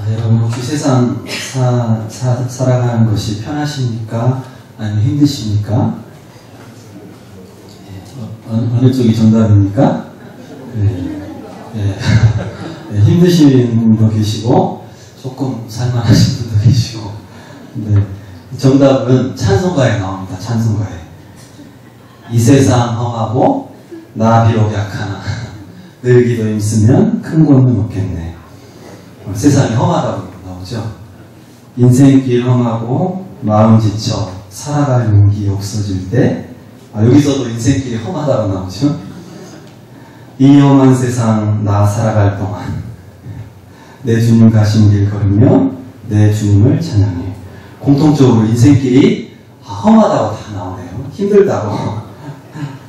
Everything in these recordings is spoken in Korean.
여러분 혹시 세상 살아가는 것이 편하십니까? 아니면 힘드십니까? 어느 쪽이 정답입니까? 힘드신 분도 계시고 조금 살만하신 분도 계시고, 근데 정답은 찬송가에 나옵니다. 찬송가에 이 세상 험하고 나 비록 약하나 늘 기도 힘쓰면 큰 권능 없겠네. 세상이 험하다고 나오죠. 인생길 험하고 마음 지쳐 살아갈 용기 없어질 때, 여기서도 인생길이 험하다고 나오죠. 이 험한 세상 나 살아갈 동안 내 주님 가신 길 걸으며 내 주님을 찬양해. 공통적으로 인생길이 험하다고 다 나오네요. 힘들다고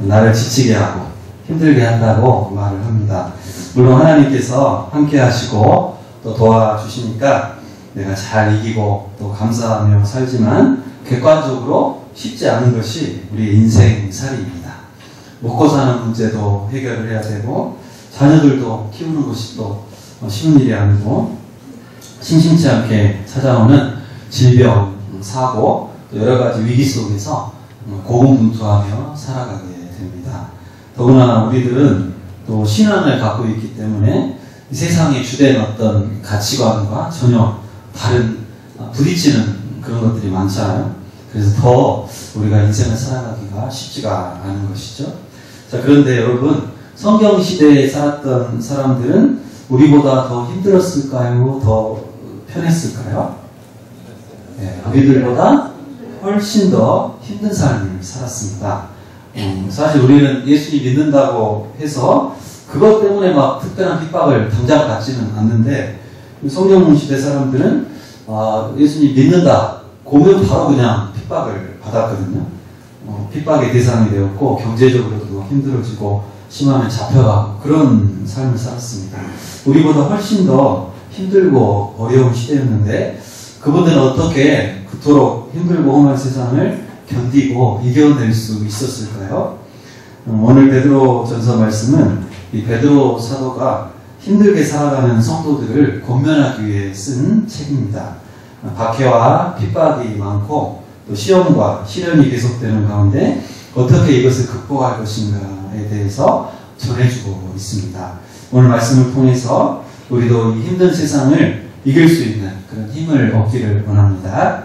나를 지치게 하고 힘들게 한다고 말을 합니다. 물론 하나님께서 함께 하시고 또 도와주시니까 내가 잘 이기고 또 감사하며 살지만, 객관적으로 쉽지 않은 것이 우리 인생살이입니다. 먹고 사는 문제도 해결을 해야 되고, 자녀들도 키우는 것이 또 쉬운 일이 아니고, 심심치 않게 찾아오는 질병, 사고, 또 여러 가지 위기 속에서 고군분투하며 살아가게 됩니다. 더구나 우리들은 또 신앙을 갖고 있기 때문에 이 세상의 주된 어떤 가치관과 전혀 다른, 부딪히는 그런 것들이 많잖아요. 그래서 더 우리가 인생을 살아가기가 쉽지가 않은 것이죠. 자, 그런데 여러분, 성경 시대에 살았던 사람들은 우리보다 더 힘들었을까요? 더 편했을까요? 네, 우리들보다 훨씬 더 힘든 삶을 살았습니다. 사실 우리는 예수님 믿는다고 해서 그것 때문에 막 특별한 핍박을 당장 받지는 않는데, 성경 시대 사람들은 예수님 믿는다 고면 바로 그냥 핍박을 받았거든요. 핍박의 대상이 되었고, 경제적으로도 힘들어지고, 심하면 잡혀가고, 그런 삶을 살았습니다. 우리보다 훨씬 더 힘들고 어려운 시대였는데, 그분들은 어떻게 그토록 힘들고 험한 세상을 견디고 이겨낼 수 있었을까요? 오늘 베드로전서 말씀은 이 베드로 사도가 힘들게 살아가는 성도들을 권면하기 위해 쓴 책입니다. 박해와 핍박이 많고 또 시험과 시련이 계속되는 가운데 어떻게 이것을 극복할 것인가에 대해서 전해주고 있습니다. 오늘 말씀을 통해서 우리도 이 힘든 세상을 이길 수 있는 그런 힘을 얻기를 원합니다.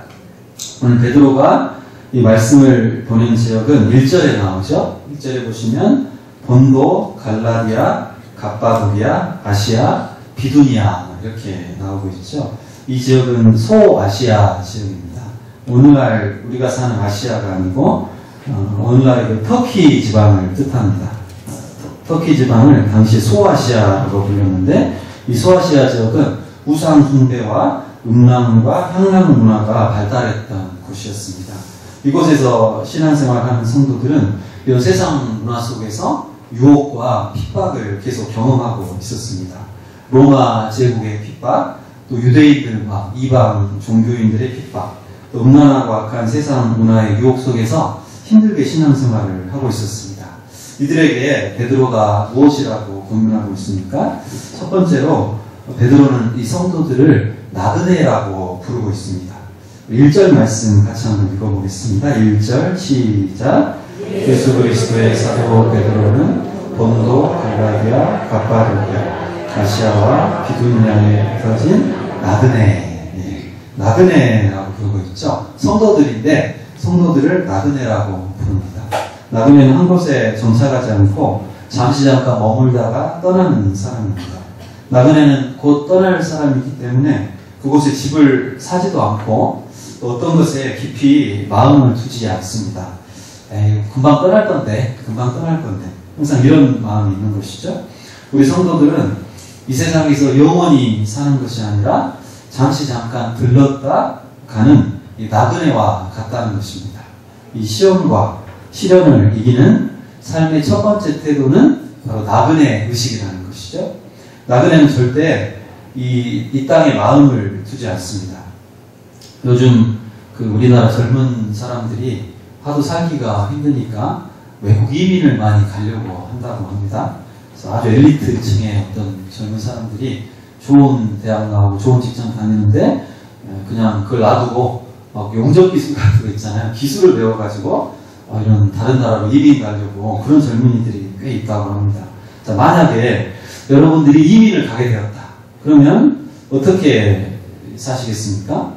오늘 베드로가 이 말씀을 보낸 지역은 1절에 나오죠. 1절에 보시면 본도, 갈라디아, 갑바도기아, 아시아, 비두니아 이렇게 나오고 있죠. 이 지역은 소아시아 지역입니다. 오늘날 우리가 사는 아시아가 아니고 오늘날의 터키 지방을 뜻합니다. 터키 지방을 당시 소아시아로 불렸는데, 이 소아시아 지역은 우상 숭배와 음란과 향락 문화가 발달했던 곳이었습니다. 이곳에서 신앙생활하는 성도들은 이런 세상 문화 속에서 유혹과 핍박을 계속 경험하고 있었습니다. 로마 제국의 핍박, 또 유대인들과 이방 종교인들의 핍박, 또 음란하고 악한 세상 문화의 유혹 속에서 힘들게 신앙생활을 하고 있었습니다. 이들에게 베드로가 무엇이라고 권면하고 있습니까? 첫 번째로 베드로는 이 성도들을 나그네라고 부르고 있습니다. 1절 말씀 같이 한번 읽어보겠습니다. 1절 시작. 예수 그리스도의 사도 베드로는 본도, 갈라디아, 갑바도기아, 아시아와 비두니아에 흩어진 나그네, 나그네라고 부르고 있죠. 성도들인데 성도들을 나그네라고 부릅니다. 나그네는 한 곳에 정착하지 않고 잠시 잠깐 머물다가 떠나는 사람입니다. 나그네는 곧 떠날 사람이기 때문에 그곳에 집을 사지도 않고 또 어떤 것에 깊이 마음을 두지 않습니다. 금방 떠날 건데, 항상 이런 마음이 있는 것이죠. 우리 성도들은 이 세상에서 영원히 사는 것이 아니라 잠시 잠깐 들렀다 가는 이 나그네와 같다는 것입니다. 이 시험과 시련을 이기는 삶의 첫 번째 태도는 바로 나그네 의식이라는 것이죠. 나그네는 절대 이 땅에 마음을 두지 않습니다. 요즘 우리나라 젊은 사람들이 하도 살기가 힘드니까 외국 이민을 많이 가려고 한다고 합니다. 그래서 아주 엘리트층의 어떤 젊은 사람들이 좋은 대학 나오고 좋은 직장 다니는데 그냥 그걸 놔두고 막 용접 기술 같은 거 있잖아요. 기술을 배워가지고 이런 다른 나라로 이민 가려고 그런 젊은이들이 꽤 있다고 합니다. 자, 만약에 여러분들이 이민을 가게 되었다. 그러면 어떻게 사시겠습니까?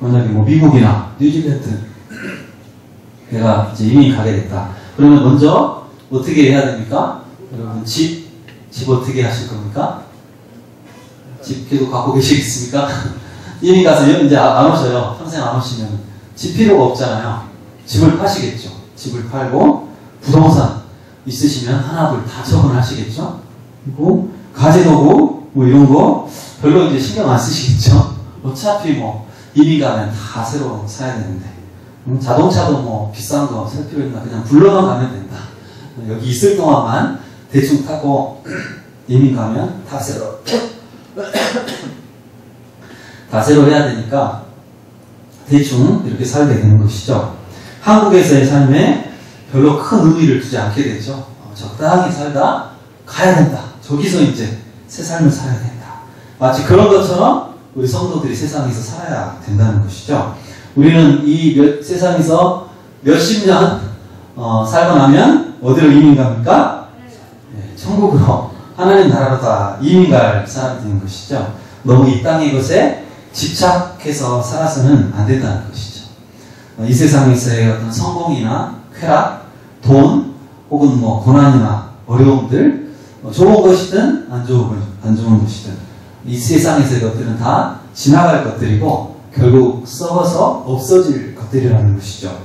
만약에 뭐 미국이나 뉴질랜드 내가 이제 이민 가게 됐다. 그러면 먼저 어떻게 해야 됩니까? 여러분 집 어떻게 하실 겁니까? 집 계속 갖고 계시겠습니까? 이민 가서 이제 안 오셔요. 평생 안 오시면 집 필요가 없잖아요. 집을 파시겠죠. 집을 팔고 부동산 있으시면 하나둘 다 처분하시겠죠. 그리고 가재도구 뭐 이런 거 별로 이제 신경 안 쓰시겠죠. 어차피 뭐 이민 가면 다 새로 사야 되는데 자동차도 뭐 비싼 거 살 필요 있나 그냥 불러만 가면 된다. 여기 있을 동안만 대충 타고 이민 가면 다 새로 다 새로 해야 되니까 대충 이렇게 살게 되는 것이죠. 한국에서의 삶에 별로 큰 의미를 두지 않게 되죠. 적당히 살다 가야 된다. 저기서 이제 새 삶을 살아야 된다. 마치 그런 것처럼 우리 성도들이 세상에서 살아야 된다는 것이죠. 우리는 이 세상에서 몇십 년 살고 나면 어디로 이민 갑니까? 네, 천국으로 하나님 나라로 다 이민 갈 사람이 되는 것이죠. 너무 이 땅의 것에 집착해서 살아서는 안 된다는 것이죠. 이 세상에서의 어떤 성공이나 쾌락, 돈, 혹은 뭐 고난이나 어려움들, 좋은 것이든 안 좋은 것이든 이 세상에서의 것들은 다 지나갈 것들이고 결국 썩어서 없어질 것들이라는 것이죠.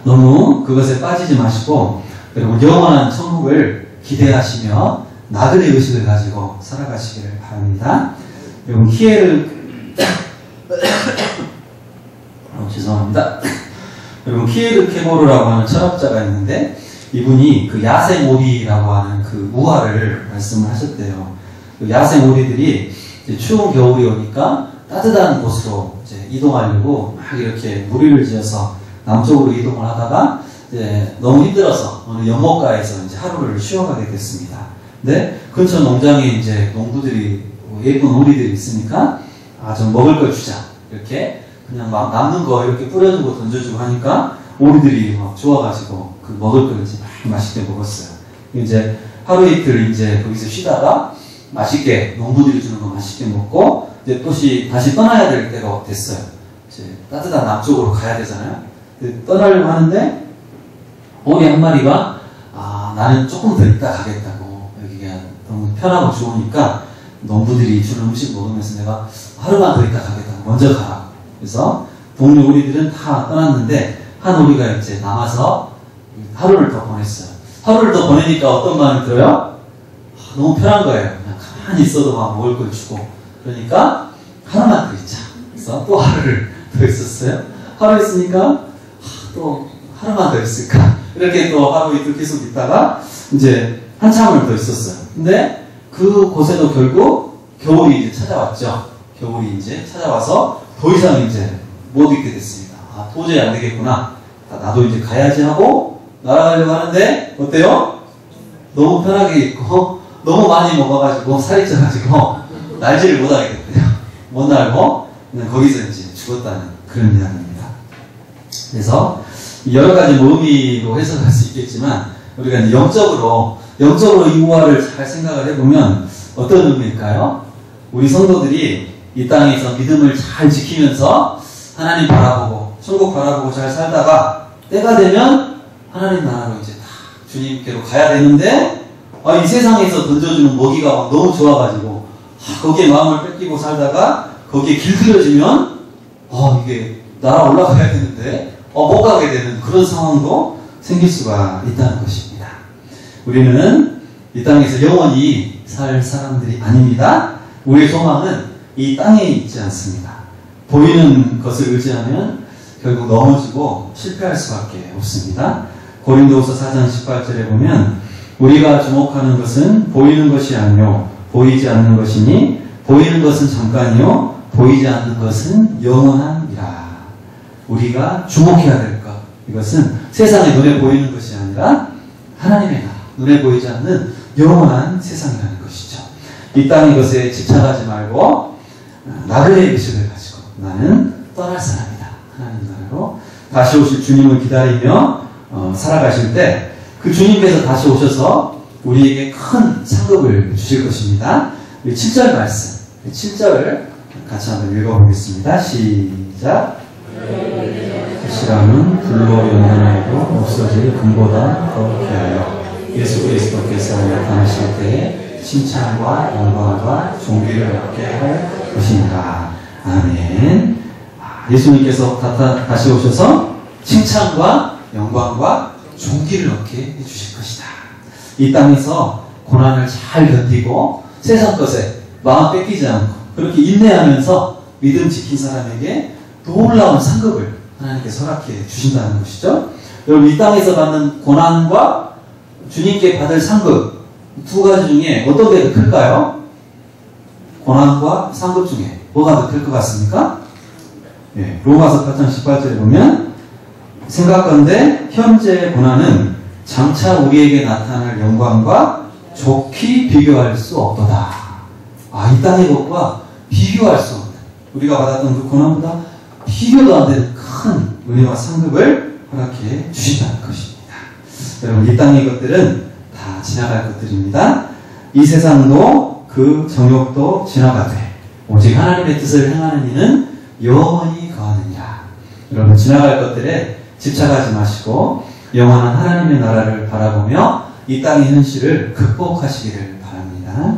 너무 그것에 빠지지 마시고 그리고 영원한 천국을 기대하시며 나그네 의식을 가지고 살아가시기를 바랍니다. 여러분 죄송합니다. 여러분 키에르 케고르라고 하는 철학자가 있는데 이분이 그 야생오리라고 하는 그 우화를 말씀을 하셨대요. 그 야생오리들이 추운 겨울이 오니까 따뜻한 곳으로 이제 이동하려고 막 이렇게 무리를 지어서 남쪽으로 이동을 하다가 이제 너무 힘들어서 어느 연못가에서 이제 하루를 쉬어가게 됐습니다. 근데 근처 농장에 이제 농부들이 예쁜 오리들이 있으니까 좀 먹을 걸 주자 이렇게 그냥 막 남는 거 이렇게 뿌려주고 던져주고 하니까 오리들이 막 좋아가지고 그 먹을 걸 이제 막 맛있게 먹었어요. 이제 하루 이틀 이제 거기서 쉬다가 맛있게 농부들이 주는 거 맛있게 먹고 이제 다시 떠나야 될 때가 됐어요. 이제 따뜻한 남쪽으로 가야 되잖아요. 떠나려고 하는데 오리 한 마리가 나는 조금 더 있다 가겠다고 여기가 너무 편하고 좋으니까 농부들이 주는 음식 먹으면서 내가 하루만 더 있다 가겠다고 먼저 가라. 그래서 동료 오리들은 다 떠났는데 한 오리가 이제 남아서 하루를 더 보냈어요. 하루를 더 보내니까 어떤 마음이 들어요? 너무 편한 거예요. 그냥 가만히 있어도 막 먹을 걸 주고 그러니까 하루만 더 있자. 그래서 또 하루를 더 있었어요. 하루 있으니까 또 하루만 더 있을까? 이렇게 또 하루 이틀 계속 있다가 이제 한참을 더 있었어요. 근데 그 곳에도 결국 겨울이 이제 찾아왔죠. 겨울이 이제 찾아와서 더 이상 이제 못 있게 됐습니다. 도저히 안 되겠구나. 나도 이제 가야지 하고 날아가려고 하는데 어때요? 너무 편하게 있고 너무 많이 먹어가지고 살이 쪄가지고 날지를 못하게 됐대요. 못 날고 그냥 거기서 이제 죽었다는 그런 이야기입니다. 그래서 여러 가지 의미로 해석할 수 있겠지만 우리가 이제 영적으로 이 우화를 잘 생각을 해보면 어떤 의미일까요? 우리 성도들이 이 땅에서 믿음을 잘 지키면서 하나님 바라보고 천국 바라보고 잘 살다가 때가 되면 하나님 나라로 이제 다 주님께로 가야 되는데 이 세상에서 던져주는 먹이가 막 너무 좋아가지고 거기에 마음을 뺏기고 살다가 거기에 길들여지면 이게 나라 올라가야 되는데 못 가게 되는 그런 상황도 생길 수가 있다는 것입니다. 우리는 이 땅에서 영원히 살 사람들이 아닙니다. 우리의 소망은 이 땅에 있지 않습니다. 보이는 것을 의지하면 결국 넘어지고 실패할 수밖에 없습니다. 고린도후서 4장 18절에 보면 우리가 주목하는 것은 보이는 것이 아니요 보이지 않는 것이니 보이는 것은 잠깐이요 보이지 않는 것은 영원함이라. 우리가 주목해야 될 것, 이것은 세상에 눈에 보이는 것이 아니라 하나님의 나라, 눈에 보이지 않는 영원한 세상이라는 것이죠. 이 땅의 것에 집착하지 말고 나그네의 의식을 가지고 나는 떠날 사람이다. 하나님 나라로 다시 오실 주님을 기다리며 살아가실 때 그 주님께서 다시 오셔서 우리에게 큰 상급을 주실 것입니다. 우리 7절 말씀, 7절을 같이 한번 읽어보겠습니다. 시작. 시람은 불로 연단하여도 없어질 금보다 더 귀하여 예수 그리스도께서 나타나실 때에 칭찬과 영광과 존귀를 얻게 할 것입니다. 아멘. 예수님께서 다시 오셔서 칭찬과 영광과 존귀를 얻게 해주실 것이다. 이 땅에서 고난을 잘 견디고 세상 것에 마음 뺏기지 않고 그렇게 인내하면서 믿음 지킨 사람에게 놀라운 상급을 하나님께서 허락해 주신다는 것이죠. 여러분, 이 땅에서 받는 고난과 주님께 받을 상급 두 가지 중에 어떤 게 더 클까요? 고난과 상급 중에 뭐가 더 클 것 같습니까? 예, 로마서 8장 18절에 보면 생각건대 현재의 고난은 장차 우리에게 나타날 영광과 좋게 비교할 수 없도다. 이 땅의 것과 비교할 수 없는, 우리가 받았던 그 고난보다 비교도 안 되는 큰 은혜와 상급을 허락해 주신다는 것입니다. 여러분, 이 땅의 것들은 다 지나갈 것들입니다. 이 세상도 그 정욕도 지나가되 오직 하나님의 뜻을 행하는 이는 영원히 거하느니라. 여러분, 지나갈 것들에 집착하지 마시고 영원한 하나님의 나라를 바라보며 이 땅의 현실을 극복하시기를 바랍니다.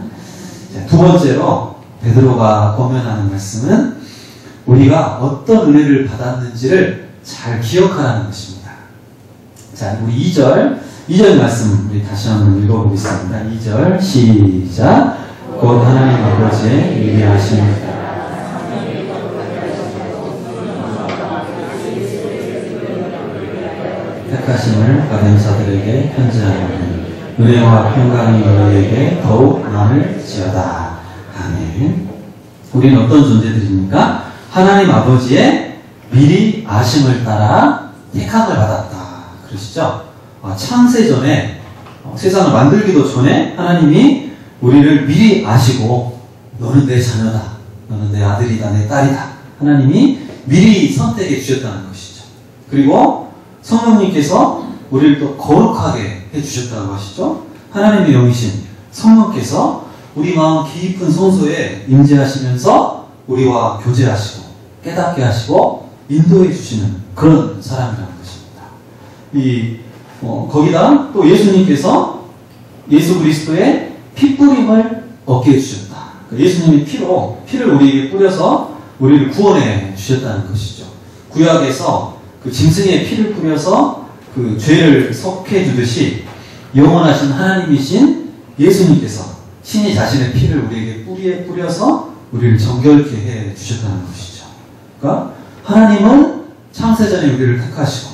두 번째로 베드로가 권면하는 말씀은 우리가 어떤 은혜를 받았는지를 잘 기억하라는 것입니다. 자, 우리 2절 말씀 우리 다시 한번 읽어보겠습니다. 2절 시작. 곧 하나님 아버지의 위대하신 택하심을 받은 자들에게 편지하노니 은혜와 평강이 너희에게 더욱 많을지어다. 아멘. 우리는 어떤 존재들입니까? 하나님 아버지의 미리 아심을 따라 택함을 받았다. 그러시죠? 창세전에 세상을 만들기도 전에 하나님이 우리를 미리 아시고 너는 내 자녀다. 너는 내 아들이다. 내 딸이다. 하나님이 미리 선택해 주셨다는 것이죠. 그리고 성령님께서 우리를 또 거룩하게 해주셨다고 하시죠. 하나님의 영이신 성령께서 우리 마음 깊은 손소에 임재하시면서 우리와 교제하시고 깨닫게 하시고 인도해 주시는 그런 사람이라는 것입니다. 거기다 또 예수님께서 예수 그리스도의 피뿌림을 얻게 해주셨다. 예수님의 피를 우리에게 뿌려서 우리를 구원해 주셨다는 것이죠. 구약에서 그 짐승의 피를 뿌려서 그 죄를 속해 주듯이 영원하신 하나님이신 예수님께서 친히 자신의 피를 우리에게 뿌려서 우리를 정결케 해 주셨다는 것이죠. 그러니까 하나님은 창세전에 우리를 택하시고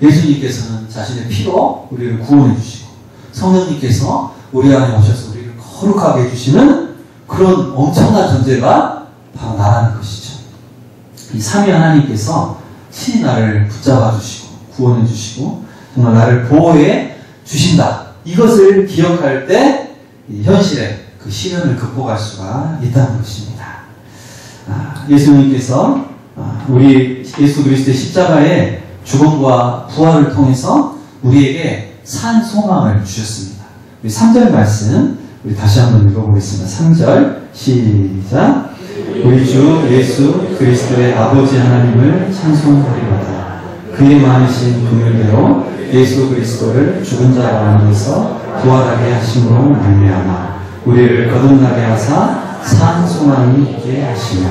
예수님께서는 자신의 피로 우리를 구원해 주시고 성령님께서 우리 안에 오셔서 우리를 거룩하게 해주시는 그런 엄청난 존재가 바로 나라는 것이죠. 이 삼위 하나님께서 친히 나를 붙잡아 주시고 구원해 주시고 정말 나를 보호해 주신다. 이것을 기억할 때 현실의 그 시련을 극복할 수가 있다는 것입니다. 예수님께서 우리 예수 그리스도의 십자가의 죽음과 부활을 통해서 우리에게 산 소망을 주셨습니다. 우리 3절 말씀 우리 다시 한번 읽어보겠습니다. 3절 시작. 우리 주 예수 그리스도의 아버지 하나님을 찬송하리로다. 그의 많으신 긍휼대로 예수 그리스도를 죽은 자 가운데서 부활하게 하심으로 말미암아 우리를 거듭나게 하사 산 소망이 있게 하시며.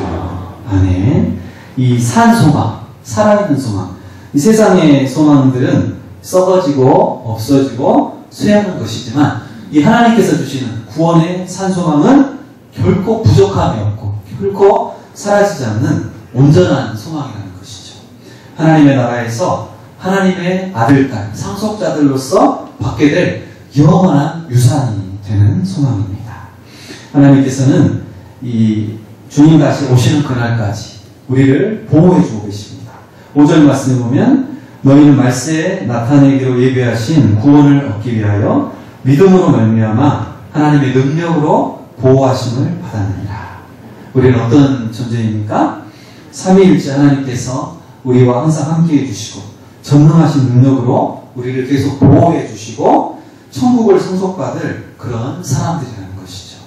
아멘. 이 산 소망, 살아있는 소망. 이 세상의 소망들은 썩어지고 없어지고 쇠하는 것이지만 이 하나님께서 주시는 구원의 산 소망은 결코 부족함이 없고 결코 사라지지 않는 온전한 소망이라는 것이죠. 하나님의 나라에서 하나님의 아들, 딸, 상속자들로서 받게 될 영원한 유산이 되는 소망입니다. 하나님께서는 이 주님 다시 오시는 그날까지 우리를 보호해 주고 계십니다. 5절 말씀에 보면 너희는 말세에 나타내기로 예비하신 구원을 얻기 위하여 믿음으로 말미암아 하나님의 능력으로 보호하심을 받았느니라. 우리는 어떤 존재입니까? 삼위일체 하나님께서 우리와 항상 함께해 주시고 전능하신 능력으로 우리를 계속 보호해 주시고 천국을 상속받을 그런 사람들이라는 것이죠.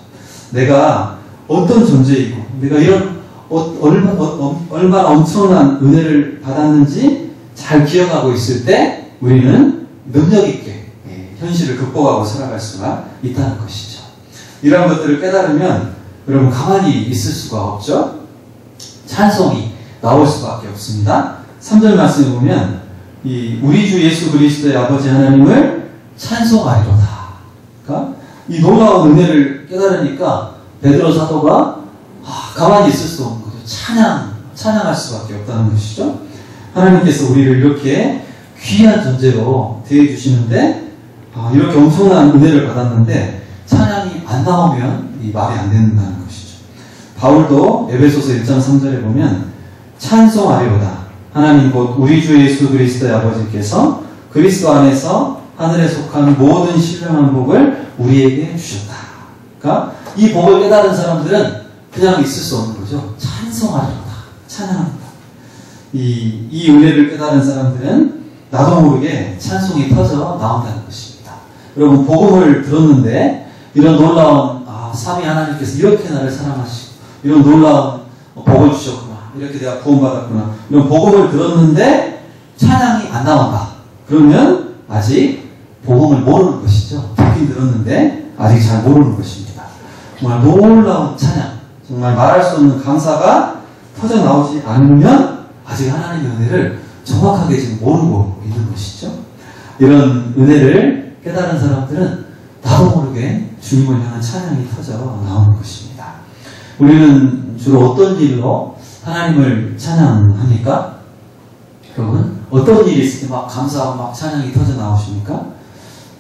내가 어떤 존재이고 내가 이런 얼마나 엄청난 은혜를 받았는지 잘 기억하고 있을 때 우리는 능력 있게 현실을 극복하고 살아갈 수가 있다는 것이죠. 이러한 것들을 깨달으면 여러분 가만히 있을 수가 없죠. 찬송이 나올 수밖에 없습니다. 3절 말씀에 보면 우리 주 예수 그리스도의 아버지 하나님을 찬송하리로다. 그러니까 이 놀라운 은혜를 깨달으니까 베드로 사도가 가만히 있을 수 없는 거죠. 찬양할 수밖에 없다는 것이죠. 하나님께서 우리를 이렇게 귀한 존재로 대해주시는데 이렇게 엄청난 은혜를 받았는데 찬양이 안 나오면 이 말이 안 된다는 것이죠. 바울도 에베소서 1장 3절에 보면 찬송하리로다. 하나님 곧 우리 주 예수 그리스도의 아버지께서 그리스도 안에서 하늘에 속한 모든 신령한 복을 우리에게 주셨다. 그러니까 이 복을 깨달은 사람들은 그냥 있을 수 없는 거죠. 찬송하리로다. 찬양합니다. 이 은혜를 깨달은 사람들은 나도 모르게 찬송이 터져 나온다는 것입니다. 여러분 복음을 들었는데 이런 놀라운 삼위 하나님께서 이렇게 나를 사랑하시고 이런 놀라운 복을 주셨구나. 이렇게 내가 구원받았구나. 이런 복음을 들었는데 찬양이 안 나온다. 그러면 아직 복음을 모르는 것이죠. 듣긴 들었는데 아직 잘 모르는 것입니다. 정말 놀라운 찬양, 정말 말할 수 없는 감사가 터져 나오지 않으면 아직 하나님의 은혜를 정확하게 지금 모르고 있는 것이죠. 이런 은혜를 깨달은 사람들은 나도 모르게 주님을 향한 찬양이 터져 나오는 것입니다. 우리는 주로 어떤 일로 하나님을 찬양합니까? 여러분, 어떤 일이 있을 때 막 감사하고 막 찬양이 터져 나오십니까?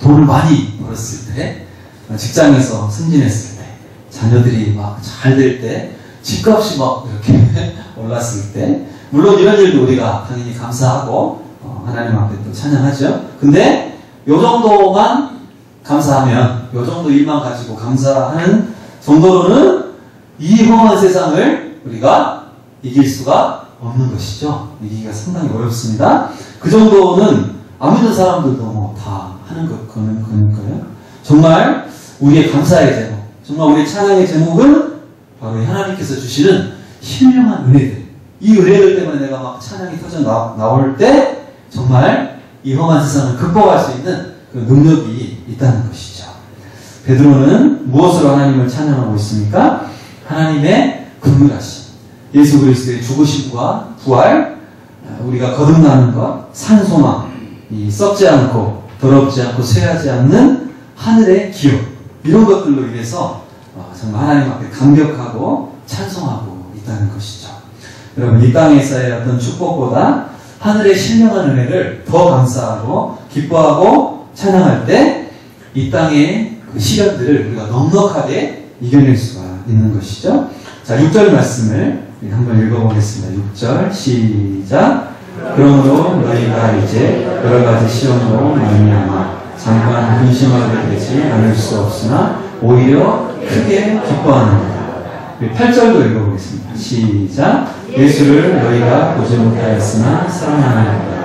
돈을 많이 벌었을 때, 직장에서 승진했을 때, 자녀들이 막 잘 될 때, 집값이 막 이렇게 올랐을 때, 물론 이런 일도 우리가 당연히 감사하고 하나님 앞에 또 찬양하죠. 근데 요 정도만 감사하면, 요 정도 일만 가지고 감사하는 정도로는 이 험한 세상을 우리가 이길 수가 없는 것이죠. 이기기가 상당히 어렵습니다. 그 정도는 안 믿는 사람들도 뭐 다 하는 거니까요. 정말 우리의 감사의 제목, 정말 우리의 찬양의 제목은 바로 하나님께서 주시는 신령한 은혜들. 이 은혜들 때문에 내가 막 찬양이 터져 나올 때 정말 이 험한 세상을 극복할 수 있는 그 능력이 있다는 것이죠. 베드로는 무엇으로 하나님을 찬양하고 있습니까? 하나님의 긍휼하심, 예수 그리스도의 죽으심과 부활, 우리가 거듭나는 것, 산소망, 이 썩지 않고 더럽지 않고 쇠하지 않는 하늘의 기업, 이런 것들로 인해서 정말 하나님 앞에 감격하고 찬송하고 있다는 것이죠. 여러분, 이 땅에서의 어떤 축복보다 하늘의 신령한 은혜를 더 감사하고 기뻐하고 찬양할 때 이 땅의 그 시련들을 우리가 넉넉하게 이겨낼 수가 있는 것이죠. 자, 6절 말씀을 한번 읽어보겠습니다. 6절 시작. 그러므로 너희가 이제 여러 가지 시험으로 말미암아 잠깐 근심하게 되지 않을 수 없으나 오히려 크게 기뻐하느니라. 8절도 읽어보겠습니다. 시작. 예수를 너희가 보지 못하였으나 사랑하느니라.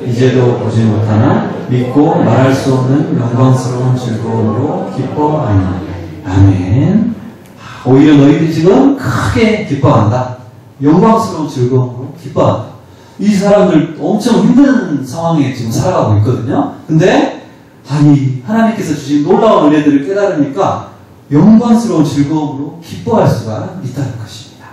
이제도 보지 못하나 믿고 말할 수 없는 영광스러운 즐거움으로 기뻐하느니라. 아멘. 오히려 너희들이 지금 크게 기뻐한다. 영광스러운 즐거움으로 기뻐한다. 이 사람들 엄청 힘든 상황에 지금 살아가고 있거든요. 근데 하나님께서 주신 놀라운 은혜들을 깨달으니까 영광스러운 즐거움으로 기뻐할 수가 있다는 것입니다.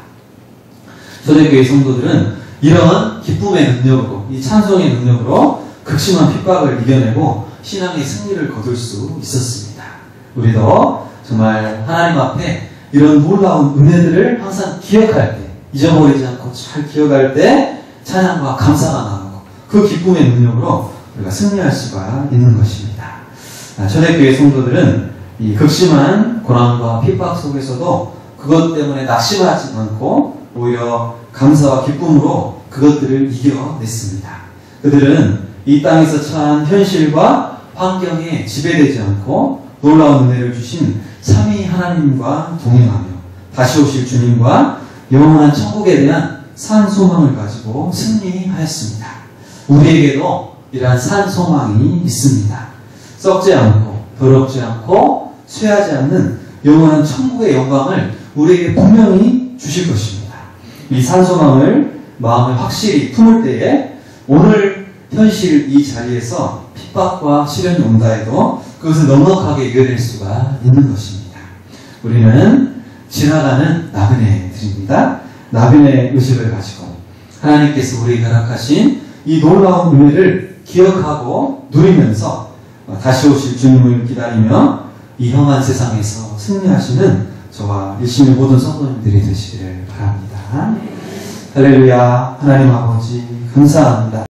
초대교회 성도들은 이런 기쁨의 능력으로, 이 찬송의 능력으로 극심한 핍박을 이겨내고 신앙의 승리를 거둘 수 있었습니다. 우리도 정말 하나님 앞에 이런 놀라운 은혜들을 항상 기억할 때, 잊어버리지 않고 잘 기억할 때 찬양과 감사가 나오고 그 기쁨의 능력으로 우리가 승리할 수가 있는 것입니다. 초대교회 성도들은 이 극심한 고난과 핍박 속에서도 그것 때문에 낙심하지 않고 오히려 감사와 기쁨으로 그것들을 이겨냈습니다. 그들은 이 땅에서 처한 현실과 환경에 지배되지 않고 놀라운 은혜를 주신 삼위 하나님과 동행하며 다시 오실 주님과 영원한 천국에 대한 산 소망을 가지고 승리하였습니다. 우리에게도 이러한 산 소망이 있습니다. 썩지 않고 더럽지 않고 쇠하지 않는 영원한 천국의 영광을 우리에게 분명히 주실 것입니다. 이 산 소망을 마음에 확실히 품을 때에 오늘 현실 이 자리에서 핍박과 시련이 온다 해도 그것을 넉넉하게 이겨낼 수가 있는 것입니다. 우리는 지나가는 나그네들입니다. 나그네 의식을 가지고 하나님께서 우리에게 허락하신 이 놀라운 은혜를 기억하고 누리면서 다시 오실 주님을 기다리며 이 험한 세상에서 승리하시는 저와 일심의 모든 성도님들이 되시기를 바랍니다. 할렐루야. 하나님 아버지 감사합니다.